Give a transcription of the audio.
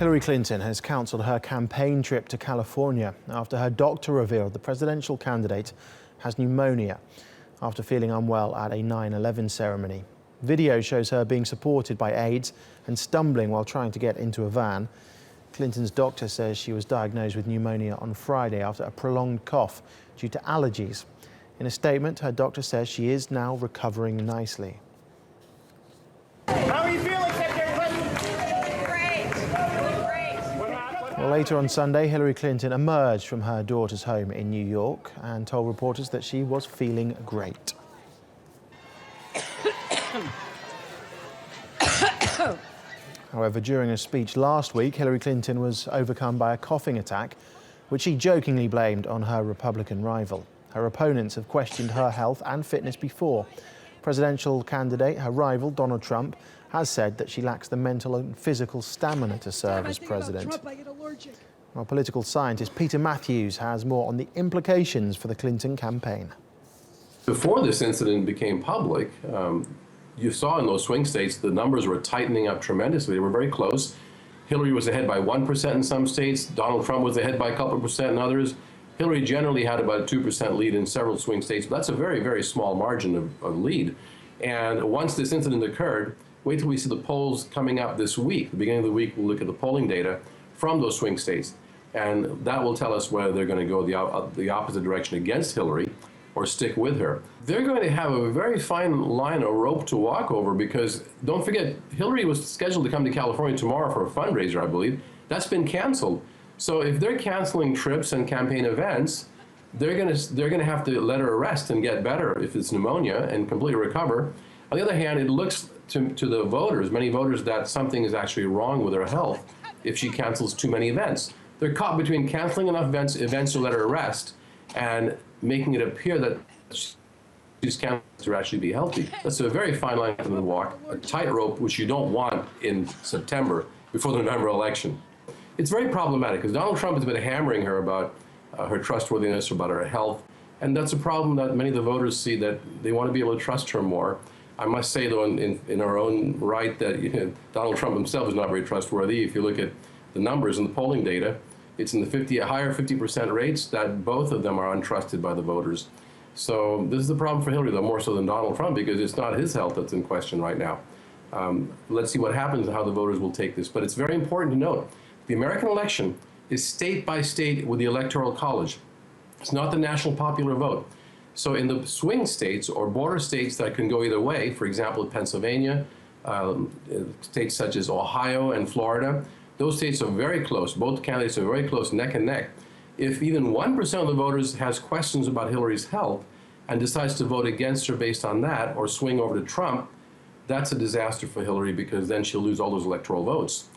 Hillary Clinton has cancelled her campaign trip to California after her doctor revealed the presidential candidate has pneumonia after feeling unwell at a 9/11 ceremony. Video shows her being supported by aides and stumbling while trying to get into a van. Clinton's doctor says she was diagnosed with pneumonia on Friday after a prolonged cough due to allergies. In a statement, her doctor says she is now recovering nicely. How are you feeling, Secretary Clinton? Great. Well, later on Sunday, Hillary Clinton emerged from her daughter's home in New York and told reporters that she was feeling great. However, during a speech last week, Hillary Clinton was overcome by a coughing attack, which she jokingly blamed on her Republican rival. Her opponents have questioned her health and fitness before. Presidential candidate, her rival, Donald Trump, has said that she lacks the mental and physical stamina to serve as president. Trump, I get allergic. Well, political scientist Peter Mathews has more on the implications for the Clinton campaign. Before this incident became public, you saw in those swing states the numbers were tightening up tremendously. They were very close. Hillary was ahead by 1% in some states. Donald Trump was ahead by a couple of percent in others. Hillary generally had about a 2% lead in several swing states, but that's a very, very small margin of lead. And once this incident occurred, wait till we see the polls coming up this week. The beginning of the week, we'll look at the polling data from those swing states. And that will tell us whether they're going to go the opposite direction against Hillary or stick with her. They're going to have a very fine line or rope to walk over because, don't forget, Hillary was scheduled to come to California tomorrow for a fundraiser, I believe. That's been canceled. So if they're canceling trips and campaign events, they're going to have to let her rest and get better if it's pneumonia and completely recover. On the other hand, it looks to the voters, many voters, that something is actually wrong with her health if she cancels too many events. They're caught between canceling enough events to let her rest and making it appear that she's canceled to actually be healthy. That's a very fine line to walk, a tightrope which you don't want in September before the November election. It's very problematic because Donald Trump has been hammering her about her trustworthiness, about her health, and that's a problem that many of the voters see, that they want to be able to trust her more. I must say, though, in our own right, that Donald Trump himself is not very trustworthy. If you look at the numbers and the polling data, it's in the higher 50% rates that both of them are untrusted by the voters. So this is the problem for Hillary, though, more so than Donald Trump, because it's not his health that's in question right now. Let's see what happens and how the voters will take this. But it's very important to note, the American election is state by state with the Electoral College. It's not the national popular vote. So in the swing states or border states that can go either way, for example, Pennsylvania, states such as Ohio and Florida, those states are very close. Both candidates are very close, neck and neck. If even 1% of the voters has questions about Hillary's health and decides to vote against her based on that or swing over to Trump, that's a disaster for Hillary because then she'll lose all those electoral votes.